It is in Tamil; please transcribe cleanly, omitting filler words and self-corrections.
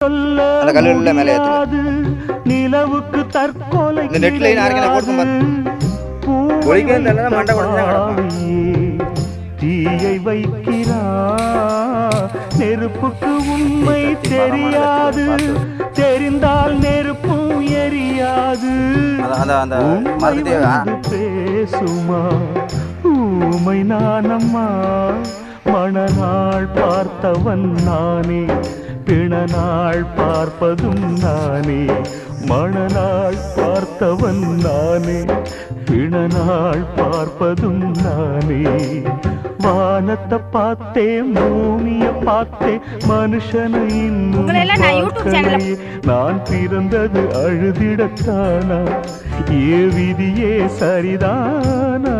அந்த கல்லுல மேலே ஏத்து நிலவுக்கு தற்கொலை இந்த நெட்ல யாருக்கு போடுங்க ஒளிக்கே தள்ளனா மண்டை உடைஞ்சா தீயை வைக்கிறா நெருப்புக்கு உண்மை தெரியாது தெரிந்தால் நெருப்பும் எரியாது பேசுமா ஊமை நானம்மா மணநாள் பார்த்தவன் நானே பிணநாள் பார்ப்பதும் நானே மணநாள் பார்த்தவன் நானே பிணநாள் பார்ப்பதும் நானே வானத்தை பார்த்தேன் பூமியை பார்த்தேன் மனுஷனை இன்னும் நான் பிறந்தது அழுதிடத்தானா ஏ விதியே சரிதானா